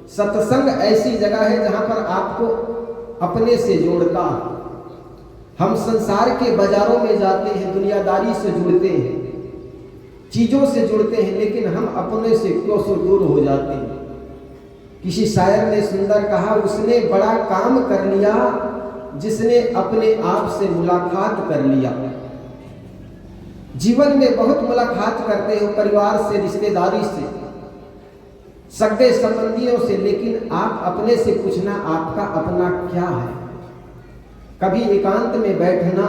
सत्संग ऐसी जगह है जहां पर आपको अपने से जोड़ता। हम संसार के बाजारों में जाते हैं, दुनियादारी से जुड़ते हैं, चीजों से जुड़ते हैं, लेकिन हम अपने से कोसों दूर हो जाते हैं। किसी शायर ने सुंदर कहा, उसने बड़ा काम कर लिया जिसने अपने आप से मुलाकात कर लिया। जीवन में बहुत मुलाकात करते हो, परिवार से, रिश्तेदारी से, सगे संबंधियों से, लेकिन आप अपने से पूछना आपका अपना क्या है। कभी एकांत में बैठना,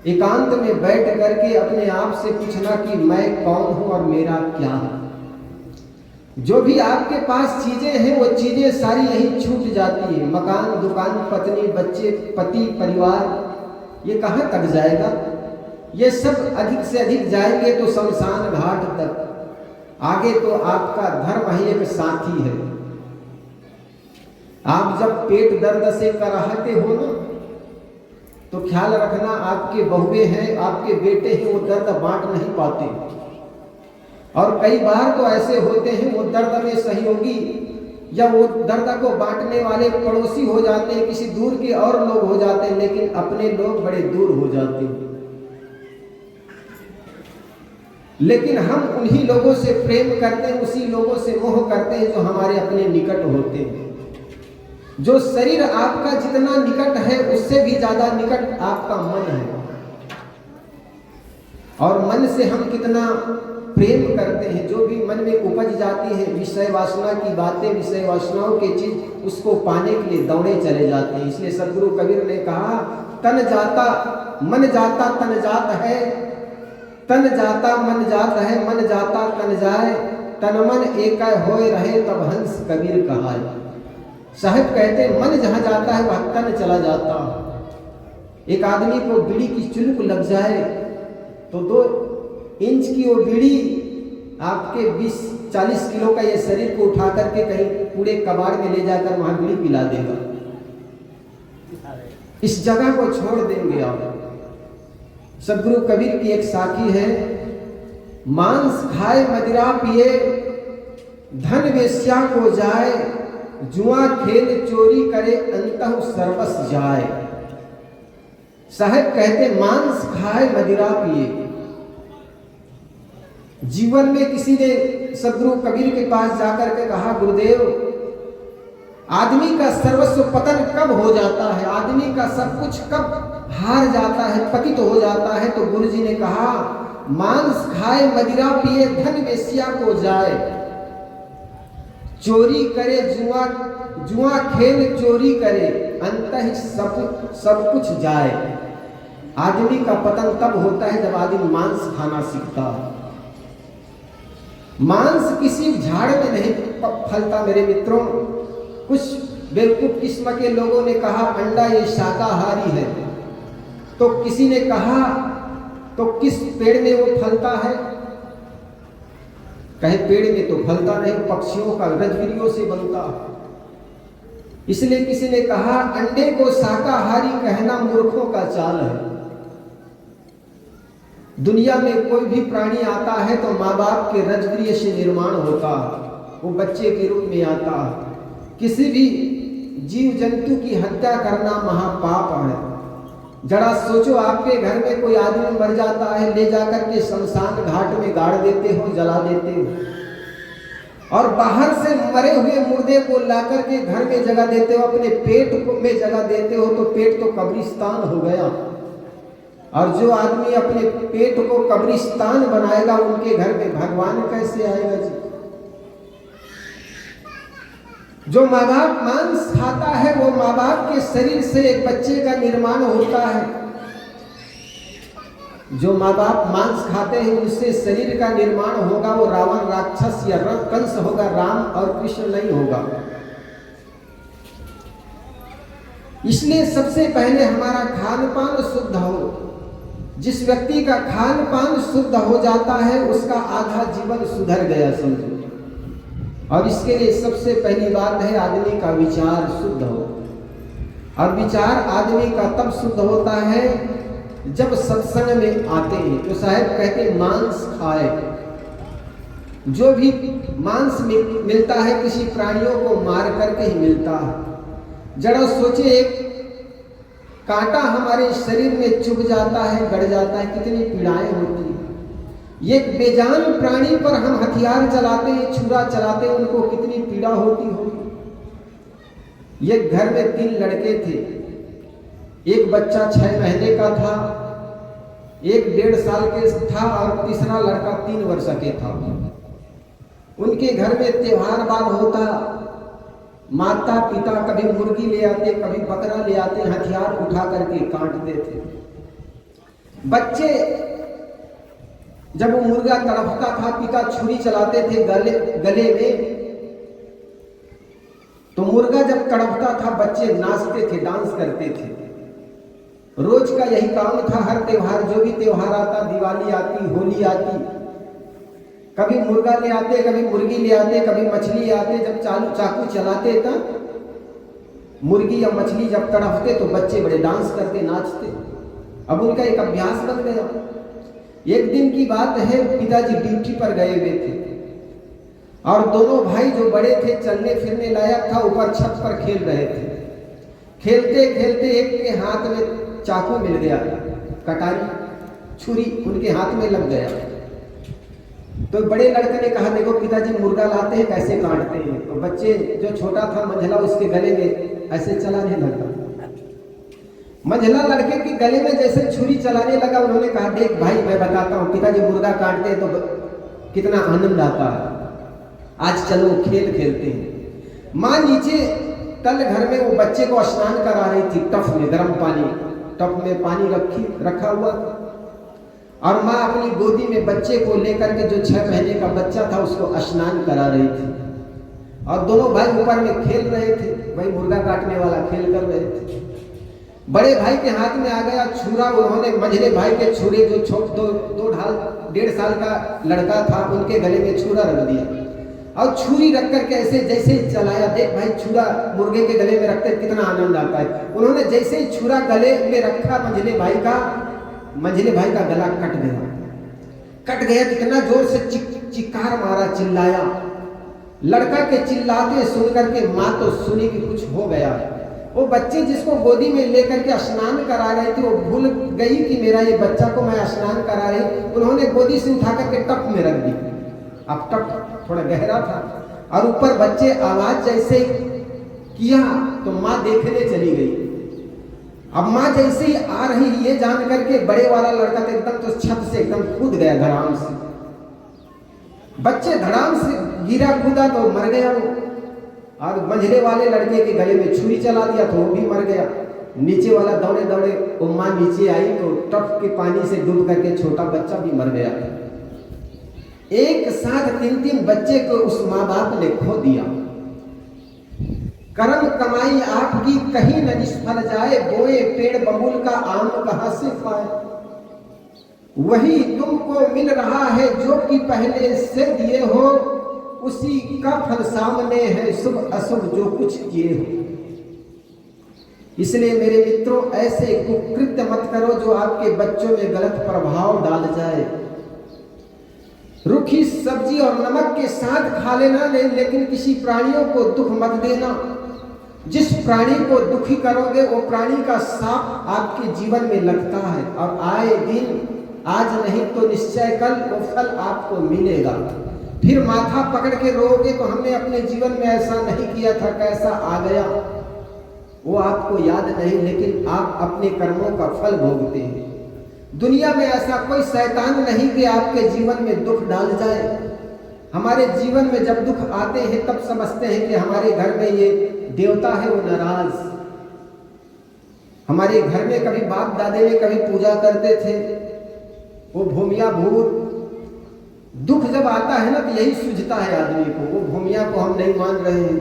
एकांत में बैठ करके अपने आप से पूछना कि मैं कौन हूं और मेरा क्या है। जो भी आपके पास चीजें हैं वो चीजें सारी यहीं छूट जाती है। मकान, दुकान, पत्नी, बच्चे, पति, परिवार, ये कहां तक जाएगा? ये सब अधिक से अधिक जाएंगे तो शमशान घाट तक। आगे तो आपका धर्म ही एक साथी है। आप जब पेट दर्द से कराहते हो ना, तो ख्याल रखना आपके बहुए हैं, आपके बेटे हैं, वो दर्द बांट नहीं पाते। और कई बार तो ऐसे होते हैं वो दर्द में सहयोगी या वो दर्द को बांटने वाले पड़ोसी हो जाते हैं, किसी दूर के और लोग हो जाते हैं, लेकिन अपने लोग बड़े दूर हो जाते हैं। लेकिन हम उन्हीं लोगों से प्रेम करते हैं, उसी लोगों से मोह करते हैं जो हमारे अपने निकट होते हैं। जो शरीर आपका जितना निकट है उससे भी ज्यादा निकट आपका मन है। और मन से हम कितना प्रेम करते हैं, जो भी मन में उपज जाती है विषय वासना की बातें, विषय वासनाओं की चीज, उसको पाने के लिए दौड़े चले जाते हैं। इसलिए सदगुरु कबीर ने कहा, तन जाता मन जाता तन जात है, तन जाता मन जात है, मन जाता तन जाए, तन मन एक होए रहे तब हंस कबीर कहाए। साहब कहते मन जहां जाता है वहां तन चला जाता। एक आदमी को बीड़ी की चुलक लग जाए तो 2 इंच की वो बीड़ी आपके 20-40 किलो का ये शरीर को उठा करके कहीं पूरे कबाड़ में ले जाकर वहां बीड़ी पिला देगा। इस जगह को छोड़ देंगे आप। सदगुरु कबीर की एक साखी है, मांस खाए मदिरा पिए, धन वेश्या को जाए, जुआ खेल चोरी करे, अंतः सर्वस जाए। साहब कहते मांस खाए मदिरा पिए। जीवन में किसी ने सदगुरु कबीर के पास जाकर के कहा, गुरुदेव आदमी का सर्वस्व पतन कब हो जाता है, आदमी का सब कुछ कब हार जाता है, पतित हो जाता है? तो गुरु जी ने कहा, मांस खाए मदिरा पिए, धन वेश्या को जाए, चोरी करे जुआ खेल चोरी करे, अंतः सब कुछ जाए। आदमी का पतन तब होता है जब आदमी मांस खाना सीखता है। मांस किसी झाड़ में नहीं फलता मेरे मित्रों। कुछ बेवकूफ किस्म के लोगों ने कहा अंडा ये शाकाहारी है, तो किसी ने कहा तो किस पेड़ में वो फलता है? कहे पेड़ में तो फलता नहीं, पक्षियों का रजगिरियों से बनता। इसलिए किसी ने कहा अंडे को शाकाहारी कहना मूर्खों का चाल है। दुनिया में कोई भी प्राणी आता है तो माँ बाप के रजगिरिय से निर्माण होता, वो बच्चे के रूप में आता। किसी भी जीव जंतु की हत्या करना महापाप है। जरा सोचो, आपके घर में कोई आदमी मर जाता है, ले जाकर के शमशान घाट में गाड़ देते हो, जला देते हो, और बाहर से मरे हुए मुर्दे को लाकर के घर में जगह देते हो, अपने पेट में जगह देते हो, तो पेट तो कब्रिस्तान हो गया। और जो आदमी अपने पेट को कब्रिस्तान बनाएगा, उनके घर में भगवान कैसे आएगा जी? जो माँ बाप मांस खाता है वो माँ बाप के शरीर से एक बच्चे का निर्माण होता है। जो माँ बाप मांस खाते हैं उनसे शरीर का निर्माण होगा, वो रावण राक्षस या कंस होगा, राम और कृष्ण नहीं होगा। इसलिए सबसे पहले हमारा खान पान शुद्ध हो। जिस व्यक्ति का खान पान शुद्ध हो जाता है उसका आधा जीवन सुधर गया समझो। और इसके लिए सबसे पहली बात है आदमी का विचार शुद्ध हो। और विचार आदमी का तब शुद्ध होता है जब सत्संग में आते हैं। तो साहब कहते मांस खाए, जो भी मांस मिलता है किसी प्राणियों को मार करके ही मिलता है। जरा सोचे, एक कांटा हमारे शरीर में चुभ जाता है, गड़ जाता है, कितनी पीड़ाएं होती हैं। एक बेजान प्राणी पर हम हथियार चलाते हैं, छुरा चलाते हैं, उनको कितनी पीड़ा होती होगी। एक घर में 3 लड़के थे, एक बच्चा 6 महीने का था, एक 1.5 साल के था और तीसरा लड़का 3 वर्ष के था। उनके घर में त्योहार बार होता, माता पिता कभी मुर्गी ले आते, कभी बकरा ले आते, हथियार उठा करके काटते थे। बच्चे जब वो मुर्गा तड़पता था, पिता छुरी चलाते थे गले में, तो मुर्गा जब तड़पता था बच्चे नाचते थे, डांस करते थे। रोज का यही काम था। हर त्योहार, जो भी त्योहार आता, दिवाली आती, होली आती, कभी मुर्गा ले आते, कभी मुर्गी ले आते, कभी मछली आते। जब चाकू चलाते तब मुर्गी या मछली जब तड़पते तो बच्चे बड़े डांस करते, नाचते। अब उनका एक अभ्यास बन गया। एक दिन की बात है, पिताजी ड्यूटी पर गए हुए थे और दोनों भाई जो बड़े थे, चलने फिरने लायक था, ऊपर छत पर खेल रहे थे। खेलते खेलते एक के हाथ में चाकू मिल गया, कटारी, छुरी उनके हाथ में लग गया। तो बड़े लड़के ने कहा, देखो पिताजी मुर्गा लाते हैं, कैसे काटते हैं। तो बच्चे जो छोटा था मंझला, उसके गले में ऐसे चलाने लगा। मंझला लड़के के गले में जैसे छुरी चलाने लगा, उन्होंने कहा, देख भाई मैं बताता हूँ, पिताजी मुर्गा काटते हैं तो कितना आनंद आता है, आज चलो खेल खेलते हैं। माँ नीचे तल घर में वो बच्चे को स्नान करा रही थी, टफ में गर्म पानी, टफ में पानी रखा हुआ था, और माँ अपनी गोदी में बच्चे को लेकर के, जो 6 महीने का बच्चा था, उसको स्नान करा रही थी। और दोनों भाई ऊपर में खेल रहे थे, वही मुर्गा काटने वाला खेल कर रहे थे। बड़े भाई के हाथ में आ गया छुरा, उन्होंने मंझले भाई के छुरे, जो 1.5 साल का लड़का था, उनके गले में छुरा रख दिया और छुरी रख करके ऐसे जैसे ही चलाया, देख भाई छुरा मुर्गे के गले में रखते कितना आनंद आता है। उन्होंने जैसे ही छुरा गले में रखा, मंझले भाई का गला कट गया। कितना जोर से चिक्कार मारा, चिल्लाया। लड़का के चिल्लाते सुन करके माँ तो सुनी कि कुछ हो गया। वो बच्चे जिसको गोदी में लेकर के स्नान करा रहे थे, वो भूल गई कि मेरा ये बच्चा को मैं स्नान करा रही। उन्होंने गोदी से उठा करके टप में रख दी। अब टप थोड़ा गहरा था और ऊपर बच्चे आवाज जैसे किया तो माँ देखने चली गई। अब माँ जैसे ही आ रही, ये जान करके बड़े वाला लड़का तो एकदम तो छत से एकदम कूद गया धड़ाम से। बच्चे धड़ाम से गिरा, कूदा तो मर गया वो, और मंझले वाले लड़के के गले में छुरी चला दिया तो वो भी मर गया। नीचे वाला दौड़े दौड़े वो माँ नीचे आई तो टप के पानी से डूब करके छोटा बच्चा भी मर गया। एक साथ 3 बच्चे को उस माँ बाप ने खो दिया। कर्म कमाई आपकी कहीं न निष्फल जाए, बोए पेड़ बबूल का आम कहां से पाए। वही तुमको मिल रहा है जो कि पहले से दिए हो, उसी का फल सामने है, शुभ अशुभ जो कुछ किए हो। इसलिए मेरे मित्रों, ऐसे कुकृत्य मत करो जो आपके बच्चों में गलत प्रभाव डाल जाए। रूखी सब्जी और नमक के साथ खा लेना, लेकिन किसी प्राणियों को दुख मत देना। जिस प्राणी को दुखी करोगे वो प्राणी का साप आपके जीवन में लगता है, और आए दिन, आज नहीं तो निश्चय कल वो फल आपको मिलेगा। फिर माथा पकड़ के रोओगे तो हमने अपने जीवन में ऐसा नहीं किया था, कैसा आ गया, वो आपको याद नहीं, लेकिन आप अपने कर्मों का फल भोगते हैं। दुनिया में ऐसा कोई शैतान नहीं कि आपके जीवन में दुख डाल जाए। हमारे जीवन में जब दुख आते हैं तब समझते हैं कि हमारे घर में ये देवता है वो नाराज। हमारे घर में कभी बाप दादे ने कभी पूजा करते थे, वो भूमिया भूत। दुख जब आता है ना तो यही सूझता है आदमी को, वो भूमिया को हम नहीं मान रहे हैं।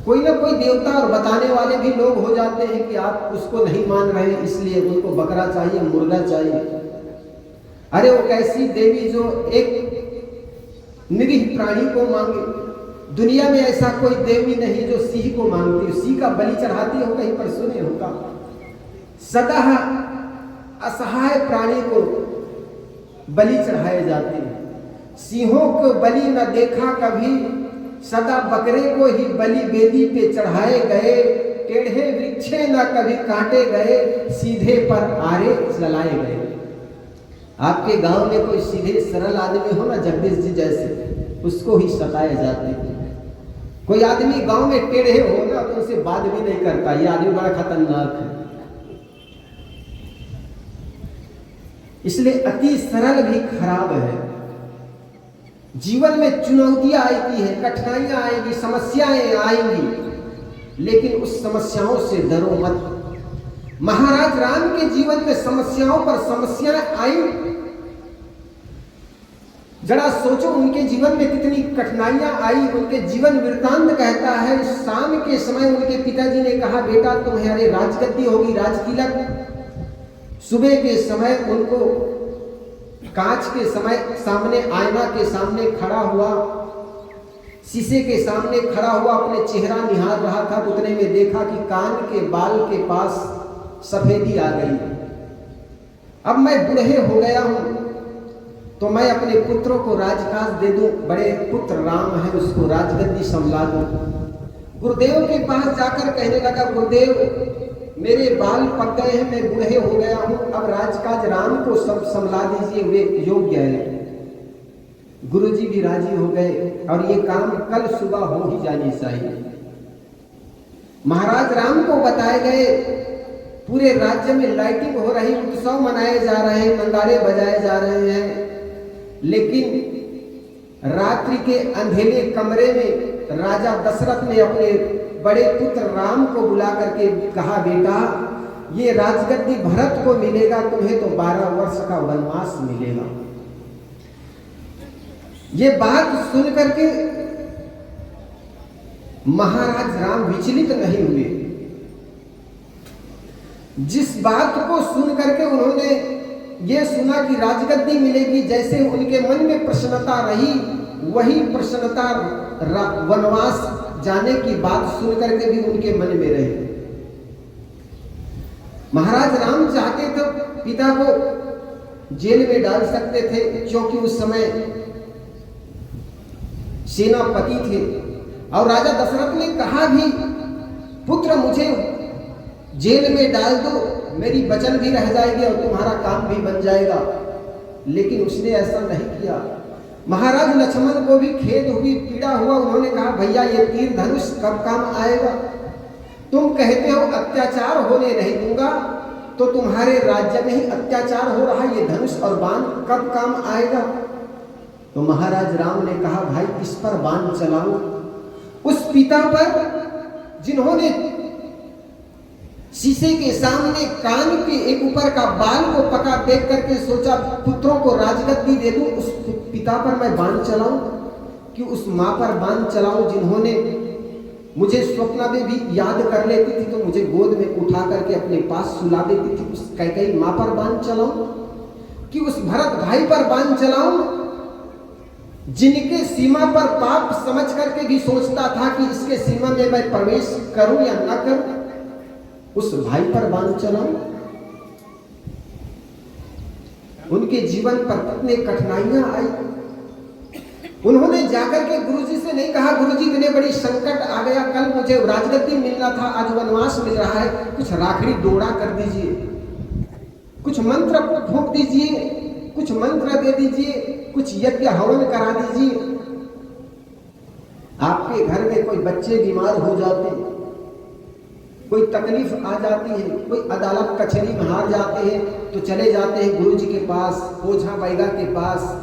कोई ना कोई देवता और बताने वाले भी लोग हो जाते हैं कि आप उसको नहीं मान रहे, इसलिए उनको बकरा चाहिए, मुर्गा चाहिए। अरे वो कैसी देवी जो एक निरीह प्राणी को मांगे। दुनिया में ऐसा कोई देवी नहीं जो सिंह को मांगती हो, सिंह का बलि चढ़ाती हो, कहीं पर सुने होगा। सदा असहाय प्राणी को बलि चढ़ाए जाते हैं। सिंहों को बलि न देखा कभी, सदा बकरे को ही बलि वेदी पे चढ़ाए गए। टेढ़े वृक्षे न कभी काटे गए, सीधे पर आरे चलाए गए। आपके गांव में कोई सीधे सरल आदमी हो ना, जगदीश जी जैसे, उसको ही सताए जाते हैं। कोई आदमी गांव में टेढ़े हो ना तो उनसे बात भी नहीं करता, ये आदमी बड़ा खतरनाक है। इसलिए अति सरल भी खराब है। जीवन में चुनौतियां आती है, कठिनाइयां आएगी, समस्याएं आएंगी, लेकिन उस समस्याओं से डरो मत। महाराज राम के जीवन में समस्याओं पर समस्याएं आई। जरा सोचो उनके जीवन में कितनी कठिनाइयां आई। उनके जीवन वृत्तांत कहता है, शाम के समय उनके पिताजी ने कहा, बेटा तुम्हारे राजगद्दी होगी, राजतिलक। सुबह के समय उनको कांच के समय सामने, आईना के सामने खड़ा हुआ, शीशे के सामने खड़ा हुआ, अपने चेहरा निहार रहा था। उतने में देखा कि कान के बाल के पास सफेदी आ गई। अब मैं बूढ़े हो गया हूं, तो मैं अपने पुत्रों को राजकाज दे दूं। बड़े पुत्र राम है, उसको राजगद्दी संभला दूं। गुरुदेव के पास जाकर कहने लगा, गुरुदेव मेरे बाल पक गए हैं, मैं बूढ़े हो गया हूं, अब राजकाज राम को सब संभला दीजिए, वे योग्य है। गुरुजी भी राजी हो गए और ये काम कल सुबह हो ही जानी चाहिए। महाराज राम को बताए गए। पूरे राज्य में लाइटिंग हो रही, उत्सव मनाए जा रहे हैं, मंदारे बजाए जा रहे हैं, लेकिन रात्रि के अंधेरे कमरे में राजा दशरथ ने अपने बड़े पुत्र राम को बुला करके कहा, बेटा ये राजगद्दी भरत को मिलेगा, तुम्हें तो 12 वर्ष का वनवास मिलेगा। ये बात सुन करके महाराज राम विचलित नहीं हुए। जिस बात को सुन करके उन्होंने ये सुना कि राजगद्दी मिलेगी, जैसे उनके मन में प्रसन्नता रही, वही प्रसन्नता वनवास जाने की बात सुन करके भी उनके मन में रही। महाराज राम चाहते तो पिता को जेल में डाल सकते थे, क्योंकि उस समय सेनापति थे। और राजा दशरथ ने कहा भी, पुत्र मुझे जेल में डाल दो, मेरी वचन भी रह जाएगी और तुम्हारा काम भी बन जाएगा। लेकिन उसने ऐसा नहीं किया। महाराज लक्ष्मण को भी खेद हुई, पीड़ा हुआ। उन्होंने कहा, भैया ये तीर धनुष कब काम आएगा? तुम कहते हो अत्याचार होने नहीं दूंगा, तो तुम्हारे राज्य में ही अत्याचार हो रहा है, ये धनुष और बाण कब काम आएगा? तो महाराज राम ने कहा, भाई किस पर बाण चलाऊं? उस पिता पर जिन्होंने शीशे के सामने कान के एक ऊपर का बाल को पका देख करके सोचा पुत्रों को राजगद्दी दे दूं, उस पिता पर मैं बाण चलाऊं? कि उस मां पर बाण चलाऊं जिन्होंने मुझे स्वप्न में भी याद कर लेती थी, तो मुझे गोद में उठा करके अपने पास सुला देती थी? उस कैकेयी मां पर बाण चलाऊं? कि उस भरत भाई पर बाण चलाऊं जिनके सीमा पर पाप समझ करके भी सोचता था कि इसके सीमा में मैं प्रवेश करूं या न करूं? उस भाई पर बाण चलाऊं? उनके जीवन पर कितने कठिनाइयां आई। उन्होंने जाकर के गुरुजी से नहीं कहा, गुरुजी इतने बड़ी संकट आ गया, कल मुझे राजगद्दी मिलना था, आज वनवास मिल रहा है, कुछ राखड़ी डोरा कर दीजिए, कुछ मंत्र फूंक दीजिए, कुछ मंत्र दे दीजिए, कुछ यज्ञ हवन करा दीजिए। आपके घर में कोई बच्चे बीमार हो जाते हैं, कोई तकलीफ आ जाती है, कोई अदालत कचहरी में हार जाते हैं, तो चले जाते हैं गुरुजी के पास, ओझा बैगा के पास,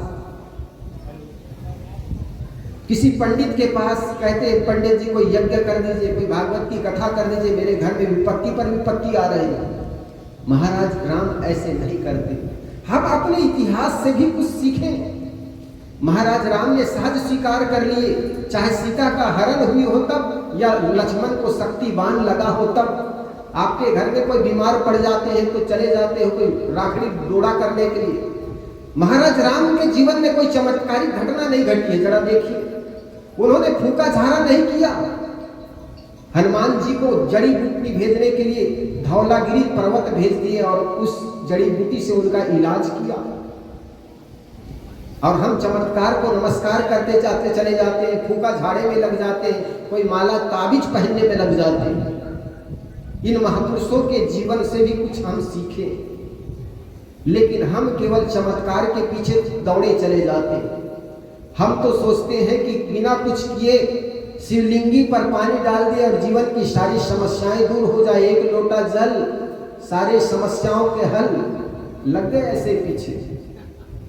किसी पंडित के पास, कहते हैं पंडित जी कोई यज्ञ कर दीजिए, कोई भागवत की कथा कर दीजिए, मेरे घर में विपत्ति पर विपत्ति आ रही है। महाराज राम ऐसे नहीं करते। हम अपने इतिहास से भी कुछ सीखें। महाराज राम ने सहज स्वीकार कर लिए, चाहे सीता का हरण हुई हो तब, या लक्ष्मण को शक्ति बाण लगा हो तब। आपके घर में कोई बीमार पड़ जाते हैं तो चले जाते हो कोई राखड़ी डोरा करने के लिए। महाराज राम के जीवन में कोई चमत्कारिक घटना नहीं घटी है, जरा देखिए। उन्होंने फूका झाड़ा नहीं किया। हनुमान जी को जड़ी बूटी भेजने के लिए धौलागिरी पर्वत भेज दिए और उस जड़ी बूटी से उनका इलाज किया। और हम चमत्कार को नमस्कार करते जाते चले जाते हैं, फूका झाड़े में लग जाते हैं, कोई माला ताबीज पहनने में लग जाते हैं। इन महापुरुषों के जीवन से भी कुछ हम सीखें, लेकिन हम केवल चमत्कार के पीछे दौड़े चले जाते हैं। हम तो सोचते हैं कि बिना कुछ किए शिवलिंगी पर पानी डाल दिए और जीवन की सारी समस्याएं दूर हो जाए, एक लोटा जल सारे समस्याओं के हल। लग गए ऐसे पीछे,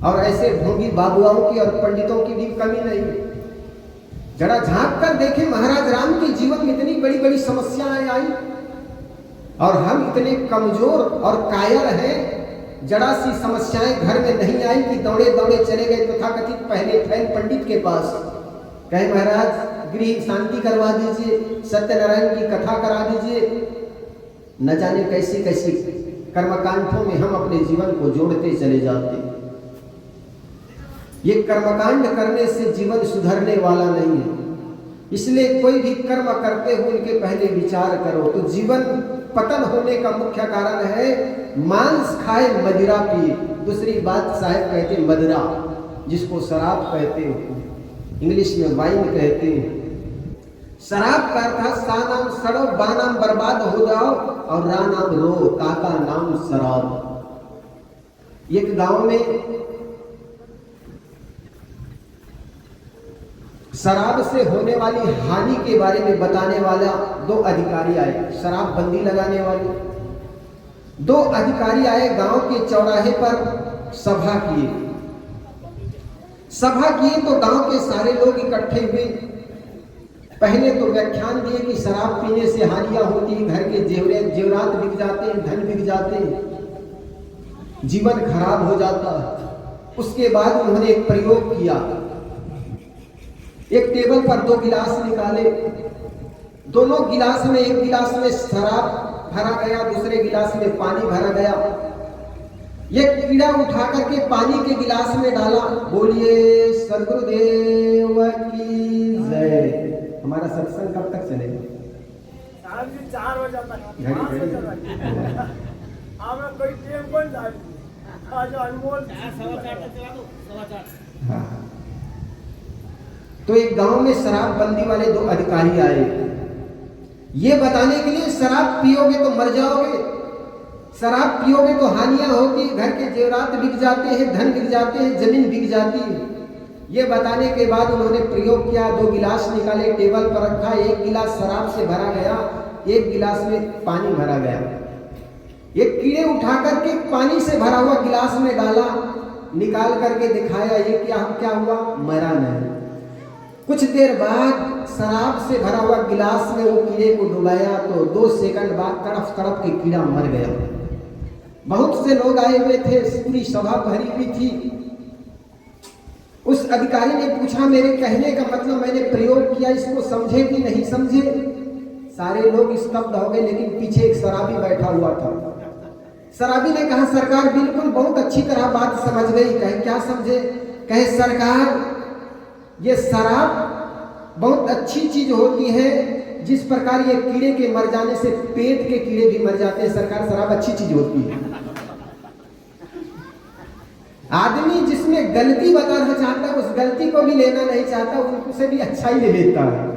और ऐसे ढोंगी बाबुआओं की और पंडितों की भी कमी नहीं। जरा झांक कर देखें, महाराज राम के जीवन में इतनी बड़ी बड़ी समस्याएं आई और हम इतने कमजोर और कायर हैं। जरा सी समस्याएं घर में नहीं आई कि दौड़े दौड़े चले गए तथाकथित पहले फैल पंडित के पास, कहे महाराज गृह शांति करवा दीजिए, सत्यनारायण की कथा करा दीजिए। न जाने कैसी कैसी कर्मकांडों में हम अपने जीवन को जोड़ते चले जाते। ये कर्मकांड करने से जीवन सुधरने वाला नहीं है, इसलिए कोई भी कर्म करते हुए उनके पहले विचार करो। तो जीवन पतन होने का मुख्य कारण है मांस खाए मदिरा पिए। दूसरी बात साहब कहते मदिरा, जिसको शराब कहते हो, इंग्लिश में वाइन कहते हैं। शराब का अर्थ सा नाम सड़ो, बा नाम बर्बाद हो जाओ और रा नाम रो, ताका नाम शराब। एक गांव में शराब से होने वाली हानि के बारे में बताने वाला दो अधिकारी आए, शराब बंदी लगाने वाले दो अधिकारी आए। गांव के चौराहे पर सभा किए तो गांव के सारे लोग इकट्ठे हुए। पहले तो व्याख्यान दिए कि शराब पीने से हानियां होती हैं, घर के जेवरात बिक जाते हैं, धन बिक जाते हैं, जीवन खराब हो जाता है। उसके बाद उन्होंने एक प्रयोग किया, एक टेबल पर दो गिलास निकाले, दोनों गिलास में, एक गिलास में शराब भरा गया, दूसरे गिलास में पानी भरा गया। ये कीड़ा उठा करके पानी के गिलास में डाला। बोलिए सदगुरुदेव की जय। हमारा सत्संग कब तक चलेगा? 4 बजे हाँ। तो एक गांव में शराब बंदी वाले दो अधिकारी आए, ये बताने के लिए शराब पियोगे तो मर जाओगे, शराब पियोगे तो हानियां होगी, घर के जेवरात बिक जाते हैं, धन बिक जाते हैं, जमीन बिक जाती है। ये बताने के बाद उन्होंने प्रयोग किया, दो गिलास निकाले, टेबल पर रखा, एक गिलास शराब से भरा गया, एक गिलास में पानी भरा गया। एक कीड़े उठा करके पानी से भरा हुआ गिलास में डाला, निकाल करके दिखाया, ये क्या हुआ? मरा नहीं। कुछ देर बाद शराब से भरा हुआ गिलास में वो कीड़े को डुबाया तो 2 सेकंड बाद तड़प तड़प के कीड़ा मर गया। बहुत से लोग आए हुए थे, पूरी सभा भरी हुई थी। उस अधिकारी ने पूछा, मेरे कहने का मतलब मैंने प्रयोग किया, इसको समझे कि नहीं समझे? सारे लोग स्तब्ध हो गए, लेकिन पीछे एक शराबी बैठा हुआ था। शराबी ने कहा, सरकार बिल्कुल बहुत अच्छी तरह बात समझ गई। कहे क्या समझे? कहे सरकार, ये शराब बहुत अच्छी चीज होती है, जिस प्रकार ये कीड़े के मर जाने से पेट के कीड़े भी मर जाते हैं। सरकार, शराब अच्छी चीज होती है। आदमी जिसमें गलती बताना चाहता है, उस गलती को भी लेना नहीं चाहता, उनसे भी अच्छा ही ले लेता है।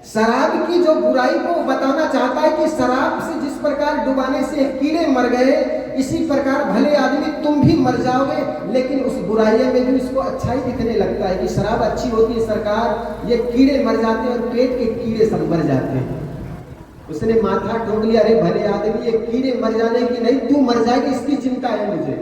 शराब की जो बुराई को बताना चाहता है कि शराब से जिस प्रकार डुबाने से कीड़े मर गए, इसी प्रकार भले आदमी तुम भी मर जाओगे, लेकिन उस बुराई में भी उसको अच्छा ही दिखने लगता है कि शराब अच्छी होती है। सरकार, ये कीड़े मर जाते हैं और पेट के कीड़े सब मर जाते हैं। उसने माथा ठोक लिया, अरे भले आदमी, ये कीड़े मर जाने की नहीं, तू मर जाएगी इसकी चिंता है मुझे।